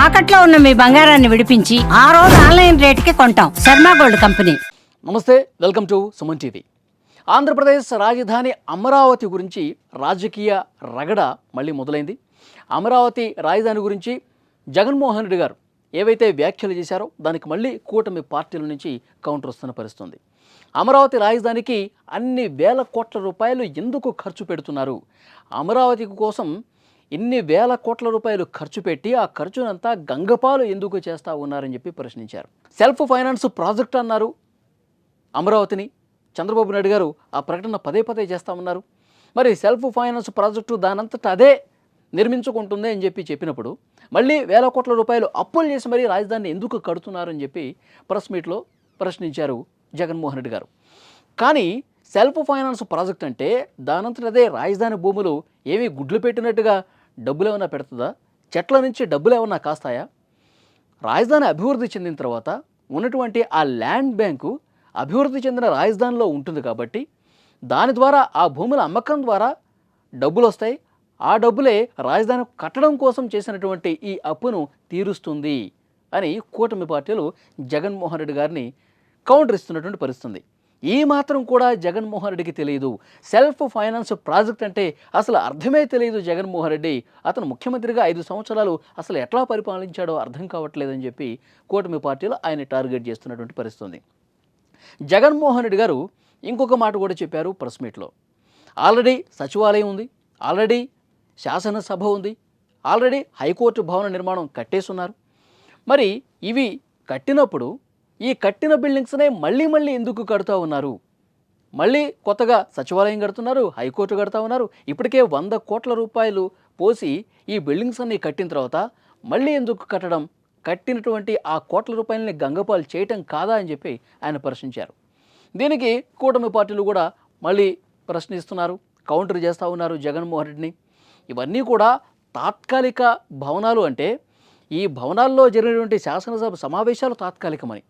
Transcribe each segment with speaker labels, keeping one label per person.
Speaker 1: తాకట్లో ఉన్న మీ బంగారాన్ని విడిపించి ఆ రోజు ఆన్లైన్ రేటుకి కొంటాం. Sharma gold company.
Speaker 2: నమస్తే, welcome to Suman TV. Andhra Pradesh రాజధాని అమరావతి గురించి రాజకీయ రగడ మళ్ళీ మొదలైంది. అమరావతి రాజధాని గురించి జగన్మోహన్ రెడ్డి గారు ఏవైతే వ్యాఖ్యలు చేశారో దానికి మళ్ళీ కూటమి పార్టీల నుంచి కౌంటర్ వస్తున్న పరిస్థితుంది. అమరావతి రాజధానికి అన్ని వేల కోట్ల రూపాయలు ఎందుకు ఖర్చు పెడుతున్నారు, అమరావతి కోసం ఇన్ని వేల కోట్ల రూపాయలు ఖర్చు పెట్టి ఆ ఖర్చునంతా గంగపాలు ఎందుకు చేస్తూ ఉన్నారని చెప్పి ప్రశ్నించారు. సెల్ఫ్ ఫైనాన్స్ ప్రాజెక్ట్ అన్నారు అమరావతిని. చంద్రబాబు నాయుడు గారు ఆ ప్రకటన పదే పదే చేస్తూ ఉన్నారు. మరి సెల్ఫ్ ఫైనాన్స్ ప్రాజెక్టు దానంతటా అదే నిర్మించుకుంటుంది అని చెప్పినప్పుడు మళ్ళీ వేల కోట్ల రూపాయలు అప్పులు చేసి మరీ రాజధానిని ఎందుకు కడుతున్నారని చెప్పి ప్రెస్ మీట్లో ప్రశ్నించారు జగన్మోహన్ రెడ్డి గారు. కానీ సెల్ఫ్ ఫైనాన్స్ ప్రాజెక్ట్ అంటే దానంతట అదే రాజధాని భూములు ఏమీ గుడ్లు పెట్టినట్టుగా డబ్బులు ఏమైనా పెడుతుందా? చెట్ల నుంచి డబ్బులు ఏమన్నా కాస్తాయా? రాజధాని అభివృద్ధి చెందిన తర్వాత ఉన్నటువంటి ఆ ల్యాండ్ బ్యాంకు అభివృద్ధి చెందిన రాజధానిలో ఉంటుంది కాబట్టి దాని ద్వారా ఆ భూముల అమ్మకం ద్వారా డబ్బులు వస్తాయి. ఆ డబ్బులే రాజధాని కట్టడం కోసం చేసినటువంటి ఈ అప్పును తీరుస్తుంది అని కూటమి పార్టీలు జగన్మోహన్ రెడ్డి గారిని కౌంటర్ ఇస్తున్నటువంటి పరిస్థితుంది. ఈ మాత్రం కూడా జగన్మోహన్ రెడ్డికి తెలియదు. సెల్ఫ్ ఫైనాన్స్ ప్రాజెక్ట్ అంటే అసలు అర్థమే తెలియదు జగన్మోహన్ రెడ్డి. అతను ముఖ్యమంత్రిగా 5 సంవత్సరాలు అసలు ఎట్లా పరిపాలించాడో అర్థం కావట్లేదని చెప్పి కూటమి పార్టీలు ఆయన టార్గెట్ చేస్తున్నటువంటి పరిస్థితుంది. జగన్మోహన్ రెడ్డి గారు ఇంకొక మాట కూడా చెప్పారు ప్రెస్ మీట్లో. ఆల్రెడీ సచివాలయం ఉంది, ఆల్రెడీ శాసనసభ ఉంది, ఆల్రెడీ హైకోర్టు భవన నిర్మాణం కట్టేస్తున్నారు. మరి ఇవి కట్టినప్పుడు ఈ కట్టిన బిల్డింగ్స్నే మళ్ళీ ఎందుకు కడుతూ ఉన్నారు? మళ్ళీ కొత్తగా సచివాలయం కడుతున్నారు, హైకోర్టు కడుతూ ఉన్నారు. ఇప్పటికే 100 కోట్ల రూపాయలు పోసి ఈ బిల్డింగ్స్ అన్నీ కట్టిన తర్వాత మళ్ళీ ఎందుకు కట్టడం? కట్టినటువంటి ఆ కోట్ల రూపాయలని గంగపాలు చేయటం కాదా అని చెప్పి ఆయన ప్రశ్నించారు. దీనికి కూటమి పార్టీలు కూడా మళ్ళీ ప్రశ్నిస్తున్నారు, కౌంటర్ చేస్తూ ఉన్నారు జగన్మోహన్ రెడ్డిని. ఇవన్నీ కూడా తాత్కాలిక భవనాలు అంటే ఈ భవనాల్లో జరిగినటువంటి శాసనసభ సమావేశాలు తాత్కాలికమని,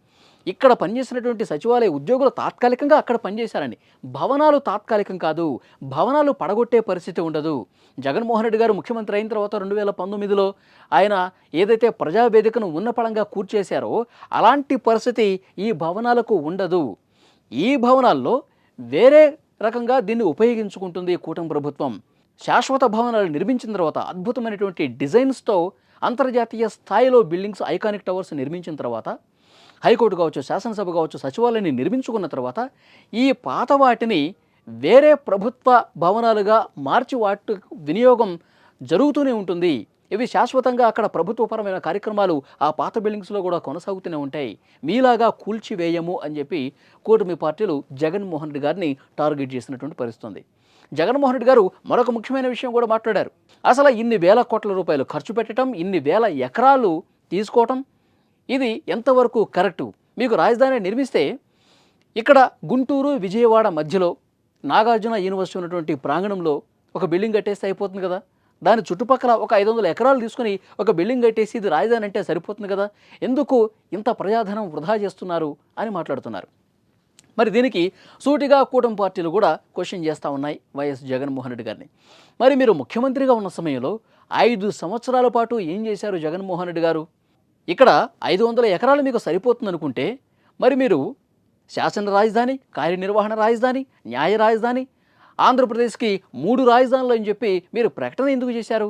Speaker 2: ఇక్కడ పనిచేసినటువంటి సచివాలయ ఉద్యోగులు తాత్కాలికంగా అక్కడ పనిచేశారండి. భవనాలు తాత్కాలికం కాదు, భవనాలు పడగొట్టే పరిస్థితి ఉండదు. జగన్మోహన్ రెడ్డి గారు ముఖ్యమంత్రి అయిన తర్వాత 2019లో ఆయన ఏదైతే ప్రజావేదికను ఉన్నపళంగా కూర్చేశారో అలాంటి పరిస్థితి ఈ భవనాలకు ఉండదు. ఈ భవనాల్లో వేరే రకంగా దీన్ని ఉపయోగించుకుంటుంది కూటమి ప్రభుత్వం. శాశ్వత భవనాలు నిర్మించిన తర్వాత అద్భుతమైనటువంటి డిజైన్స్తో అంతర్జాతీయ స్థాయిలో బిల్డింగ్స్, ఐకానిక్ టవర్స్ నిర్మించిన తర్వాత హైకోర్టు కావచ్చు, శాసనసభ కావచ్చు, సచివాలయాన్ని నిర్మించుకున్న తర్వాత ఈ పాత వాటిని వేరే ప్రభుత్వ భవనాలుగా మార్చి వాటి వినియోగం జరుగుతూనే ఉంటుంది. ఇవి శాశ్వతంగా అక్కడ ప్రభుత్వపరమైన కార్యక్రమాలు ఆ పాత బిల్డింగ్స్లో కూడా కొనసాగుతూనే ఉంటాయి. మీలాగా కూల్చివేయము అని చెప్పి కూటమి పార్టీలు జగన్మోహన్ రెడ్డి గారిని టార్గెట్ చేసినటువంటి పరిస్థితుంది. జగన్మోహన్ రెడ్డి గారు మరొక ముఖ్యమైన విషయం కూడా మాట్లాడారు. అసలు ఇన్ని వేల కోట్ల రూపాయలు ఖర్చు పెట్టడం, ఇన్ని వేల ఎకరాలు తీసుకోవటం, ఇది ఎంతవరకు కరెక్టు? మీకు రాజధాని నిర్మిస్తే ఇక్కడ గుంటూరు విజయవాడ మధ్యలో నాగార్జున యూనివర్సిటీ ఉన్నటువంటి ప్రాంగణంలో ఒక బిల్డింగ్ కట్టేస్తే అయిపోతుంది కదా. దాని చుట్టుపక్కల ఒక 500 ఎకరాలు తీసుకుని ఒక బిల్డింగ్ కట్టేసి ఇది రాజధాని అంటే సరిపోతుంది కదా. ఎందుకు ఇంత ప్రజాధనం వృధా చేస్తున్నారు అని మాట్లాడుతున్నారు. మరి దీనికి సూటిగా కూటమి పార్టీలు కూడా క్వశ్చన్ చేస్తూ ఉన్నాయి వైఎస్ జగన్మోహన్ రెడ్డి గారిని. మరి మీరు ముఖ్యమంత్రిగా ఉన్న సమయంలో 5 సంవత్సరాల పాటు ఏం చేశారు జగన్మోహన్ రెడ్డి గారు? ఇక్కడ 500 ఎకరాలు మీకు సరిపోతుంది అనుకుంటే మరి మీరు శాసన రాజధాని, కార్యనిర్వహణ రాజధాని, న్యాయ రాజధాని, ఆంధ్రప్రదేశ్కి 3 రాజధానులు అని చెప్పి మీరు ప్రకటన ఎందుకు చేశారు?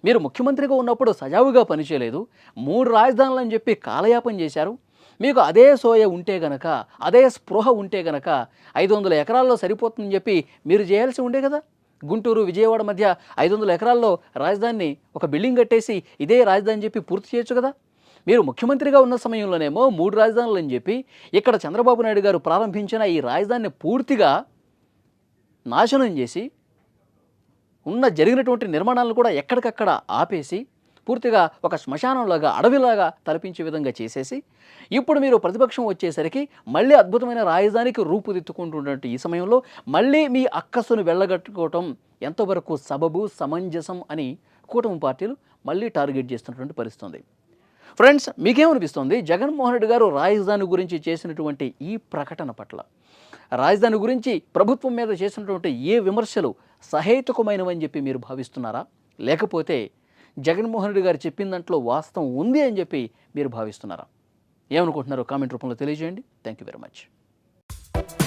Speaker 2: మీరు ముఖ్యమంత్రిగా ఉన్నప్పుడు సజావుగా పనిచేయలేదు, 3 రాజధానులు అని చెప్పి కాలయాపన చేశారు. మీకు అదే సోయ ఉంటే గనక, అదే స్పృహ ఉంటే గనక 500 ఎకరాల్లో సరిపోతుందని చెప్పి మీరు చేయాల్సి ఉండే కదా. గుంటూరు విజయవాడ మధ్య 500 ఎకరాల్లో రాజధానిని ఒక బిల్డింగ్ కట్టేసి ఇదే రాజధాని చెప్పి పూర్తి చేయొచ్చు కదా. మీరు ముఖ్యమంత్రిగా ఉన్న సమయంలోనేమో 3 రాజధానులు అని చెప్పి ఇక్కడ చంద్రబాబు నాయుడు గారు ప్రారంభించిన ఈ రాజధానిని పూర్తిగా నాశనం చేసి జరిగినటువంటి నిర్మాణాలను కూడా ఎక్కడికక్కడ ఆపేసి పూర్తిగా ఒక శ్మశానంలాగా, అడవిలాగా తలపించే విధంగా చేసేసి ఇప్పుడు మీరు ప్రతిపక్షం వచ్చేసరికి మళ్ళీ అద్భుతమైన రాజధానికి రూపుదిద్దుకుంటున్నటువంటి ఈ సమయంలో మళ్ళీ మీ అక్కసును వెళ్ళగట్టుకోవటం ఎంతవరకు సబబు, సమంజసం అని కూటమి పార్టీలు మళ్ళీ టార్గెట్ చేస్తున్నటువంటి పరిస్థితుంది. ఫ్రెండ్స్, మీకేమనిపిస్తుంది జగన్మోహన్ రెడ్డి గారు రాజధాని గురించి చేసినటువంటి ఈ ప్రకటన పట్ల? రాజధాని గురించి ప్రభుత్వం మీద చేసినటువంటి ఏ విమర్శలు సహేతుకమైనవని చెప్పి మీరు భావిస్తున్నారా? లేకపోతే జగన్మోహన్ రెడ్డి గారు చెప్పిన దాంట్లో వాస్తవం ఉంది అని చెప్పి మీరు భావిస్తున్నారా? ఏమనుకుంటున్నారో కామెంట్ రూపంలో తెలియజేయండి. Thank you very much.